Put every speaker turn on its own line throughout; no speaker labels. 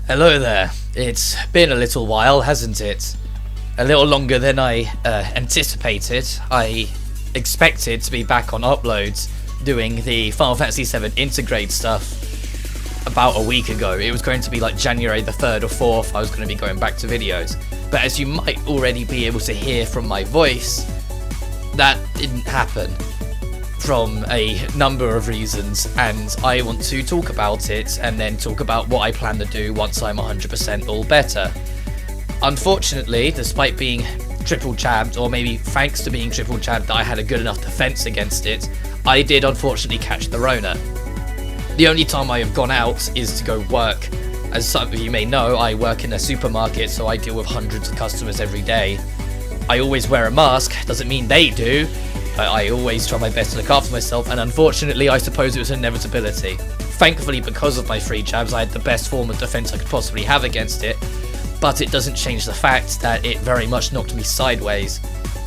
Hello there. It's been a little while, hasn't it? A little longer than I anticipated. I expected to be back on uploads doing the Final Fantasy VII Intergrade stuff about a week ago. It was going to be like January the 3rd or 4th I was going to be going back to videos. But as you might already be able to hear from my voice, that didn't happen from a number of reasons, and I want to talk about it and then talk about what I plan to do once I'm 100% all better. Unfortunately, despite being triple jabbed, or maybe thanks to being triple jabbed that I had a good enough defense against it, I did unfortunately catch the Rona. The only time I have gone out is to go work. As some of you may know, I work in a supermarket, so I deal with hundreds of customers every day. I always wear a mask, doesn't mean they do. I always try my best to look after myself, and unfortunately I suppose it was an inevitability. Thankfully, because of my free jabs, I had the best form of defense I could possibly have against it, but it doesn't change the fact that it very much knocked me sideways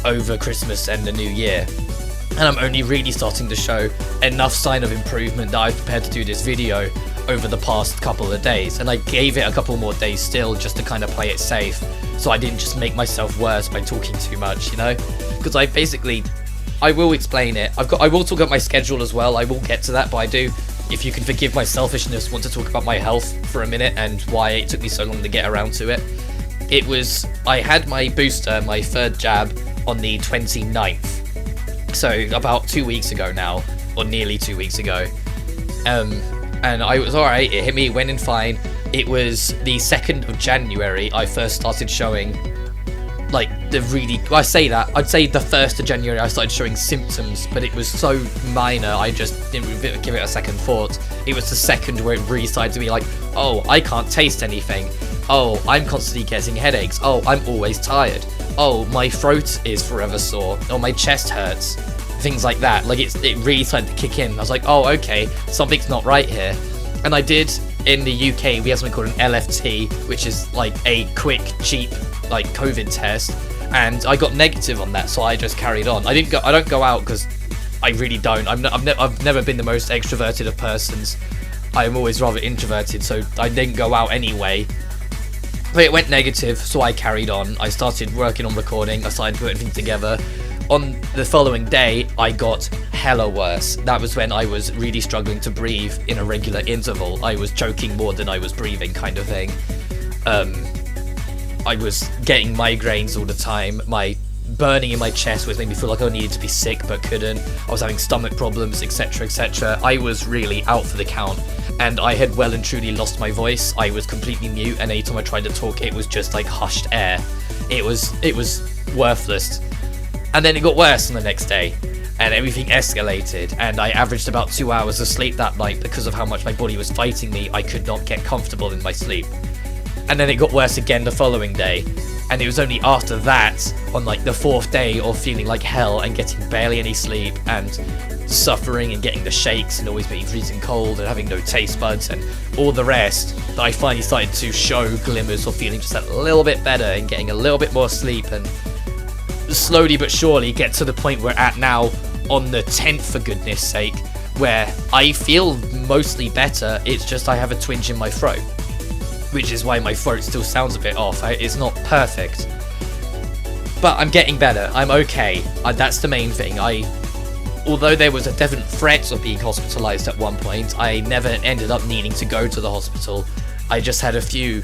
over Christmas and the New Year. And I'm only really starting to show enough sign of improvement that I've prepared to do this video over the past couple of days, and I gave it a couple more days still just to kind of play it safe, so I didn't just make myself worse by talking too much, you know? Because I will explain it. I will talk about my schedule as well. I will get to that, but I do, if you can forgive my selfishness, want to talk about my health for a minute and why it took me so long to get around to it. I had my booster, my third jab, on the 29th. So about 2 weeks ago now, or nearly 2 weeks ago. And I was alright, it hit me, went in fine. It was the 2nd of January I first started showing I'd say the 1st of January I started showing symptoms, but it was so minor I just didn't give it a second thought. It was the 2nd where it really started to be like, oh, I can't taste anything. Oh, I'm constantly getting headaches. Oh, I'm always tired. Oh, my throat is forever sore. Oh, my chest hurts. Things like that. It really started to kick in. I was like, oh, okay, something's not right here. And I did, in the UK, we have something called an LFT, which is like a quick, cheap, COVID test, and I got negative on that, so I just carried on. I don't go out because I really don't. I've never been the most extroverted of persons. I'm always rather introverted, so I didn't go out anyway. But it went negative, so I carried on. I started working on recording. I started putting things together. On the following day, I got hella worse. That was when I was really struggling to breathe in a regular interval. I was choking more than I was breathing, kind of thing. I was getting migraines all the time. My burning in my chest was making me feel like I needed to be sick but couldn't. I was having stomach problems, etc, etc. I was really out for the count, and I had well and truly lost my voice. I was completely mute, and anytime I tried to talk, it was just like hushed air. It was worthless. And then it got worse on the next day, and everything escalated, and I averaged about 2 hours of sleep that night because of how much my body was fighting me. I could not get comfortable in my sleep. And then it got worse again the following day, and it was only after that, on the 4th day of feeling like hell and getting barely any sleep and suffering and getting the shakes and always being freezing cold and having no taste buds and all the rest, that I finally started to show glimmers of feeling just a little bit better and getting a little bit more sleep, and slowly but surely get to the point we're at now on the 10th, for goodness sake, where I feel mostly better. It's just I have a twinge in my throat, which is why my throat still sounds a bit off. It's not perfect, but I'm getting better. I'm okay. That's the main thing. Although there was a definite threat of being hospitalized at one point, I never ended up needing to go to the hospital. I just had a few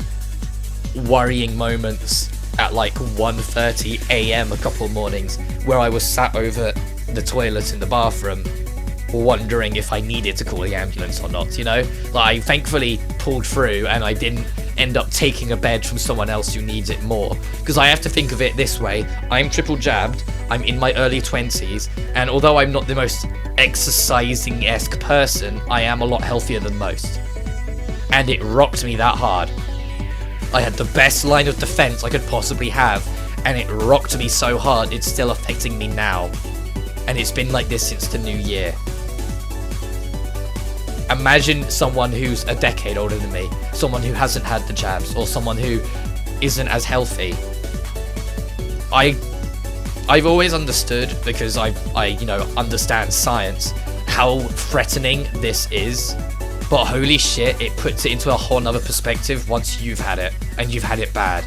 worrying moments at 1:30 a.m. a couple mornings where I was sat over the toilet in the bathroom wondering if I needed to call the ambulance or not, you know? I thankfully pulled through, and I didn't end up taking a bed from someone else who needs it more. Because I have to think of it this way: I'm triple jabbed, I'm in my early 20s, and although I'm not the most exercising-esque person, I am a lot healthier than most. And it rocked me that hard. I had the best line of defense I could possibly have, and it rocked me so hard it's still affecting me now. And it's been like this since the New Year. Imagine someone who's a decade older than me, someone who hasn't had the jabs, or someone who isn't as healthy. I've always understood, because I understand science, how threatening this is. But holy shit, it puts it into a whole nother perspective once you've had it, and you've had it bad.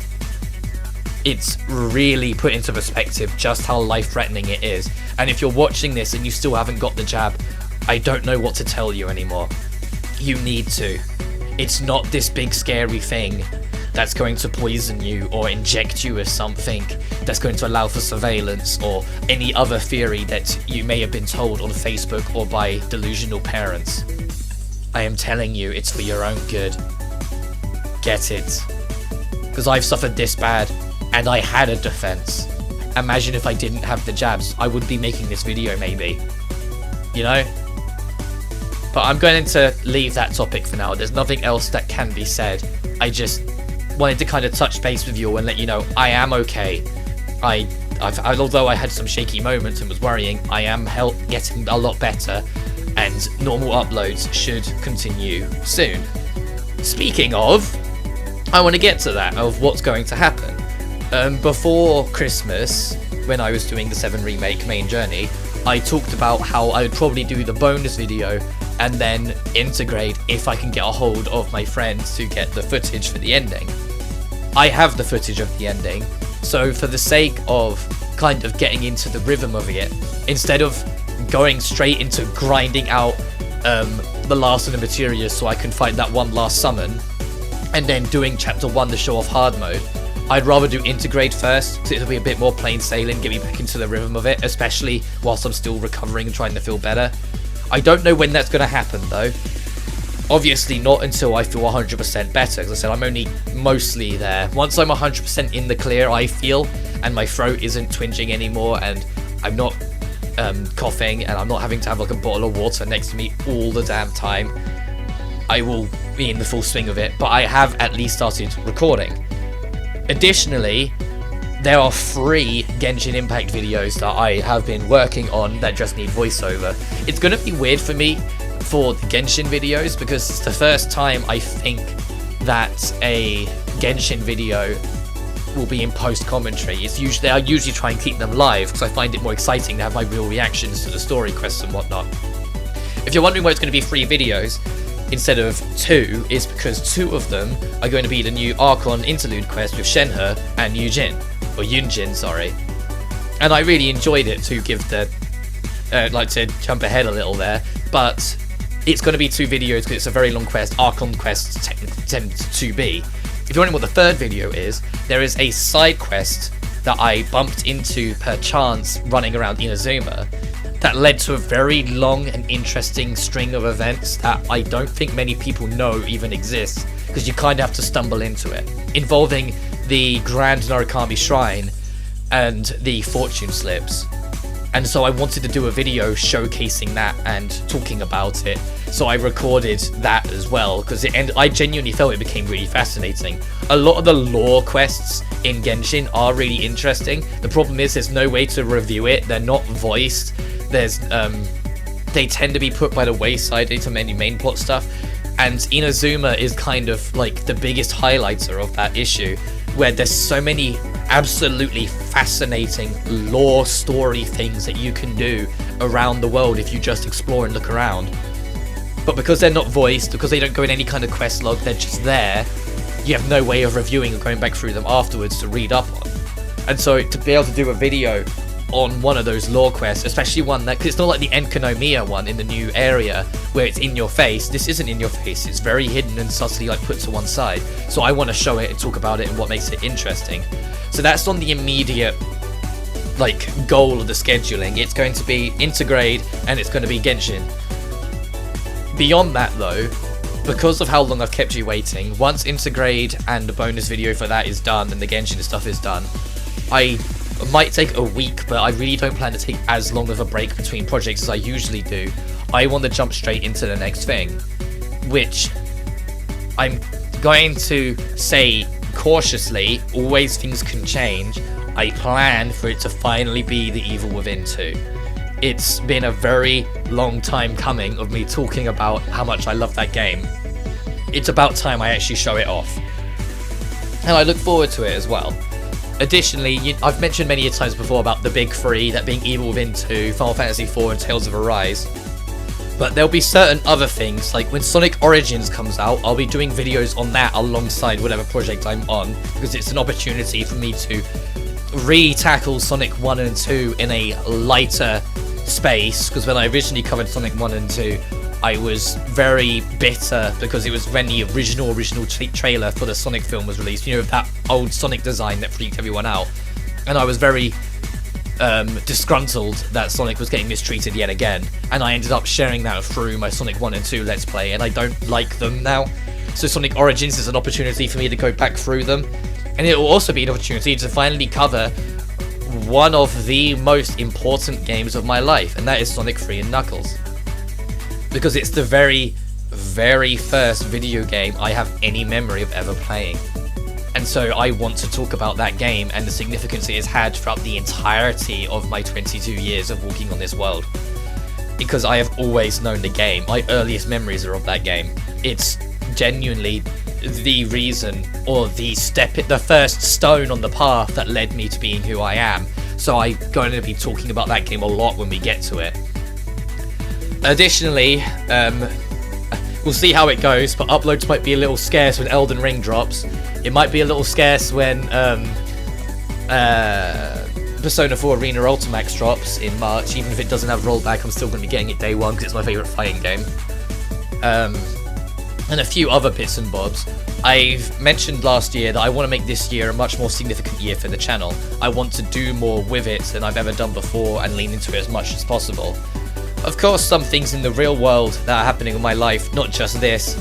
It's really put into perspective just how life-threatening it is. And if you're watching this and you still haven't got the jab, I don't know what to tell you anymore. You need to. It's not this big scary thing that's going to poison you or inject you with something that's going to allow for surveillance or any other theory that you may have been told on Facebook or by delusional parents. I am telling you, it's for your own good. Get it. Because I've suffered this bad, and I had a defense. Imagine if I didn't have the jabs, I would be making this video maybe. You know? But I'm going to leave that topic for now. There's nothing else that can be said. I just wanted to kind of touch base with you and let you know I am okay. Although I had some shaky moments and was worrying, I am getting a lot better, and normal uploads should continue soon. Speaking of, I want to get to that, of what's going to happen. Before Christmas, when I was doing the 7 Remake main journey, I talked about how I would probably do the bonus video and then integrate if I can get a hold of my friends to get the footage for the ending. I have the footage of the ending, so for the sake of kind of getting into the rhythm of it, instead of going straight into grinding out the last of the materia so I can fight that one last summon, and then doing chapter 1 to show off hard mode, I'd rather do integrate first, so it'll be a bit more plain sailing, get me back into the rhythm of it, especially whilst I'm still recovering and trying to feel better. I don't know when that's going to happen though. Obviously not until I feel 100% better, because I said I'm only mostly there. Once I'm 100% in the clear, I feel, and my throat isn't twinging anymore, and I'm not coughing, and I'm not having to have like a bottle of water next to me all the damn time, I will be in the full swing of it. But I have at least started recording. Additionally, there are 3 Genshin Impact videos that I have been working on that just need voiceover. It's going to be weird for me for the Genshin videos because it's the first time I think that a Genshin video will be in post commentary. I usually try and keep them live because I find it more exciting to have my real reactions to the story quests and whatnot. If you're wondering why it's going to be 3 videos instead of 2, is because 2 of them are going to be the new Archon interlude quest with Shenhe and Yunjin, sorry. And I really enjoyed it, to give the like to jump ahead a little there, but it's going to be 2 videos because it's a very long quest. Archon quests tend to be. If you're wondering what the 3rd video is, there is a side quest that I bumped into per chance running around Inazuma that led to a very long and interesting string of events that I don't think many people know even exists, because you kind of have to stumble into it, involving the Grand Narukami Shrine and the fortune slips. And so I wanted to do a video showcasing that and talking about it, so I recorded that as well, because I genuinely felt it became really fascinating. A lot of the lore quests in Genshin are really interesting. The problem is there's no way to review it, they're not voiced, they tend to be put by the wayside into many main plot stuff, and Inazuma is kind of like the biggest highlighter of that issue, where there's so many absolutely fascinating lore story things that you can do around the world if you just explore and look around. But because they're not voiced, because they don't go in any kind of quest log, they're just there, you have no way of reviewing or going back through them afterwards to read up on. And so to be able to do a video on one of those lore quests, especially one that, because it's not like the Enkanomiya one in the new area where it's in your face. This isn't in your face, it's very hidden and subtly like put to one side. So I want to show it and talk about it and what makes it interesting. So that's on the immediate like goal of the scheduling. It's going to be Intergrade and it's going to be Genshin. Beyond that though, because of how long I've kept you waiting, once Intergrade and the bonus video for that is done and the Genshin stuff is done, I might take a week, but I really don't plan to take as long of a break between projects as I usually do. I want to jump straight into the next thing, which I'm going to say cautiously, always things can change. I plan for it to finally be The Evil Within 2. It's been a very long time coming of me talking about how much I love that game. It's about time I actually show it off. And I look forward to it as well. Additionally, I've mentioned many times before about the big 3, that being Evil Within 2, Final Fantasy IV, and Tales of Arise. But there'll be certain other things, like when Sonic Origins comes out, I'll be doing videos on that alongside whatever project I'm on, because it's an opportunity for me to re-tackle Sonic 1 and 2 in a lighter space, because when I originally covered Sonic 1 and 2, I was very bitter because it was when the original trailer for the Sonic film was released, you know, that old Sonic design that freaked everyone out, and I was very disgruntled that Sonic was getting mistreated yet again, and I ended up sharing that through my Sonic 1 and 2 Let's Play, and I don't like them now. So Sonic Origins is an opportunity for me to go back through them, and it will also be an opportunity to finally cover one of the most important games of my life, and that is Sonic 3 and Knuckles. Because it's the very, very first video game I have any memory of ever playing. And so I want to talk about that game and the significance it has had throughout the entirety of my 22 years of walking on this world. Because I have always known the game. My earliest memories are of that game. It's genuinely the reason, or the first stone on the path that led me to being who I am. So I'm going to be talking about that game a lot when we get to it. Additionally, we'll see how it goes, but uploads might be a little scarce when Elden Ring drops. It might be a little scarce when Persona 4 Arena Ultimax drops in March. Even if it doesn't have rollback, I'm still going to be getting it day one because it's my favourite fighting game. And a few other bits and bobs. I've mentioned last year that I want to make this year a much more significant year for the channel. I want to do more with it than I've ever done before and lean into it as much as possible. Of course, some things in the real world that are happening in my life, not just this,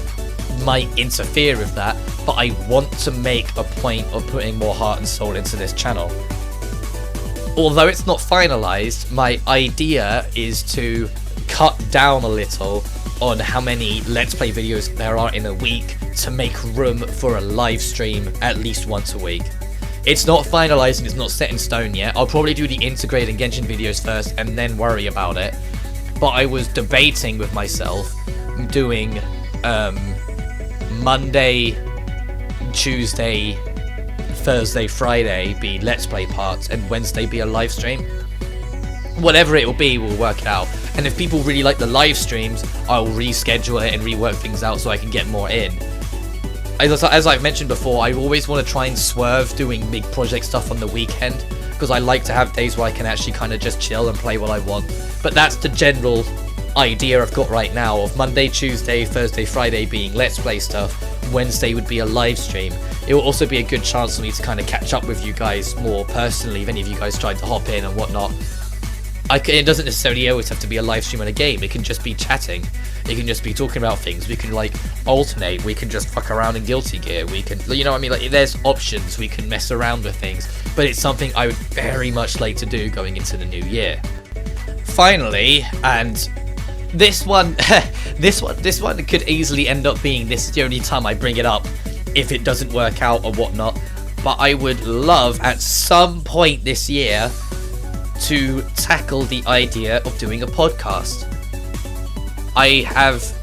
might interfere with that, but I want to make a point of putting more heart and soul into this channel. Although it's not finalized, my idea is to cut down a little on how many Let's Play videos there are in a week to make room for a live stream at least once a week. It's not finalized and it's not set in stone yet. I'll probably do the integrated Genshin videos first and then worry about it. But I was debating with myself doing Monday, Tuesday, Thursday, Friday be Let's Play parts and Wednesday be a live stream. Whatever it will be, we'll work it out. And if people really like the live streams, I'll reschedule it and rework things out so I can get more in. As I've mentioned before, I always want to try and swerve doing big project stuff on the weekend, because I like to have days where I can actually kind of just chill and play what I want. But that's the general idea I've got right now, of Monday, Tuesday, Thursday, Friday being Let's Play stuff, Wednesday would be a live stream. It will also be a good chance for me to kind of catch up with you guys more personally if any of you guys tried to hop in and whatnot. It doesn't necessarily always have to be a live stream on a game, it can just be chatting, it can just be talking about things, we can like alternate, we can just fuck around in Guilty Gear, we can, you know what I mean, like there's options, we can mess around with things, but it's something I would very much like to do going into the new year. Finally, and this one could easily end up being, this is the only time I bring it up if it doesn't work out or whatnot, but I would love at some point this year to tackle the idea of doing a podcast. I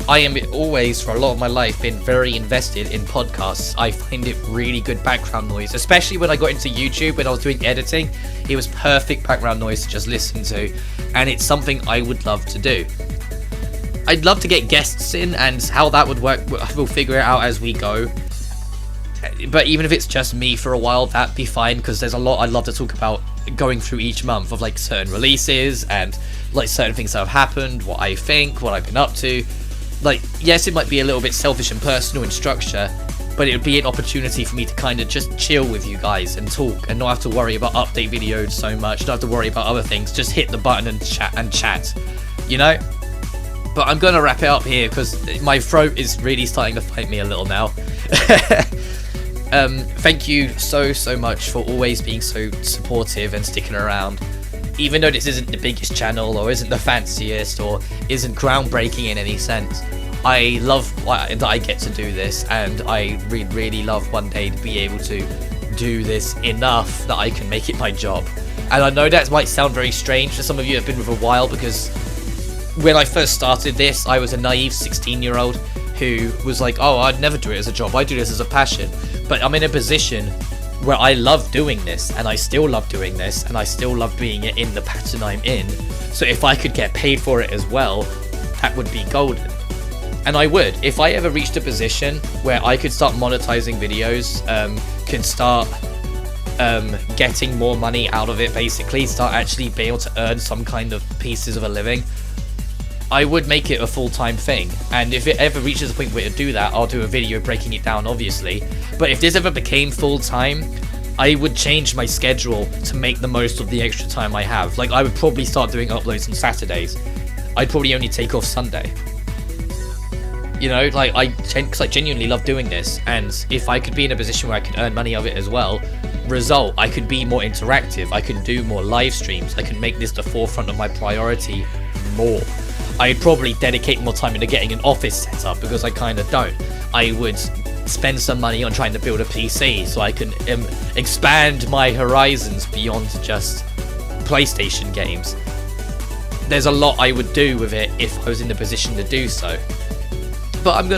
am always, for a lot of my life, been very invested in podcasts. I find it really good background noise, especially when I got into YouTube, when I was doing editing. It was perfect background noise to just listen to, and it's something I would love to do. I'd love to get guests in, and how that would work, we'll figure it out as we go. But even if it's just me for a while, that'd be fine, because there's a lot I'd love to talk about going through each month of like certain releases and like certain things that have happened, what I think, what I've been up to. Like, yes, it might be a little bit selfish and personal in structure, but it would be an opportunity for me to kind of just chill with you guys and talk and not have to worry about update videos so much, not have to worry about other things, just hit the button and chat, you know? But I'm gonna wrap it up here because my throat is really starting to fight me a little now. Thank you so much for always being so supportive and sticking around. Even though this isn't the biggest channel or isn't the fanciest or isn't groundbreaking in any sense, I love that I get to do this, and I really love one day to be able to do this enough that I can make it my job. And I know that might sound very strange for some of you who have been with a while, because when I first started this, I was a naive 16-year-old who was like, oh, I'd never do it as a job, I do this as a passion. But I'm in a position where I love doing this, and I still love doing this, and I still love being in the pattern I'm in. So if I could get paid for it as well, that would be golden. And I would, if I ever reached a position where I could start monetizing videos, could start getting more money out of it, basically start actually being able to earn some kind of pieces of a living, I would make it a full-time thing. And if it ever reaches a point where to do that, I'll do a video breaking it down, obviously. But if this ever became full-time, I would change my schedule to make the most of the extra time I have. Like, I would probably start doing uploads on Saturdays. I'd probably only take off Sunday. You know, like, because I genuinely love doing this, and if I could be in a position where I could earn money of it as well, I could be more interactive, I could do more live streams, I could make this the forefront of my priority more. I'd probably dedicate more time into getting an office set up, because I kind of don't. I would spend some money on trying to build a PC so I can expand my horizons beyond just PlayStation games. There's a lot I would do with it if I was in the position to do so. But I've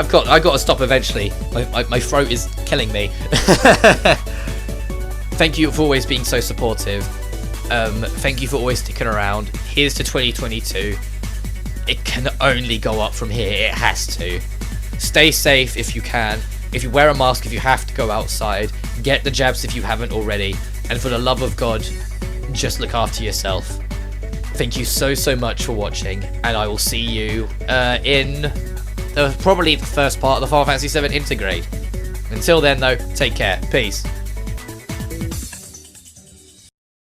got to stop eventually. My throat is killing me. Thank you for always being so supportive. Thank you for always sticking around. Here's to 2022. It can only go up from here. It has to. Stay safe if you can. If you wear a mask if you have to go outside. Get the jabs if you haven't already. And for the love of God, just look after yourself. Thank you so much for watching, and I will see you in probably the first part of the Final Fantasy VII Intergrade. Until then, though, take care. Peace.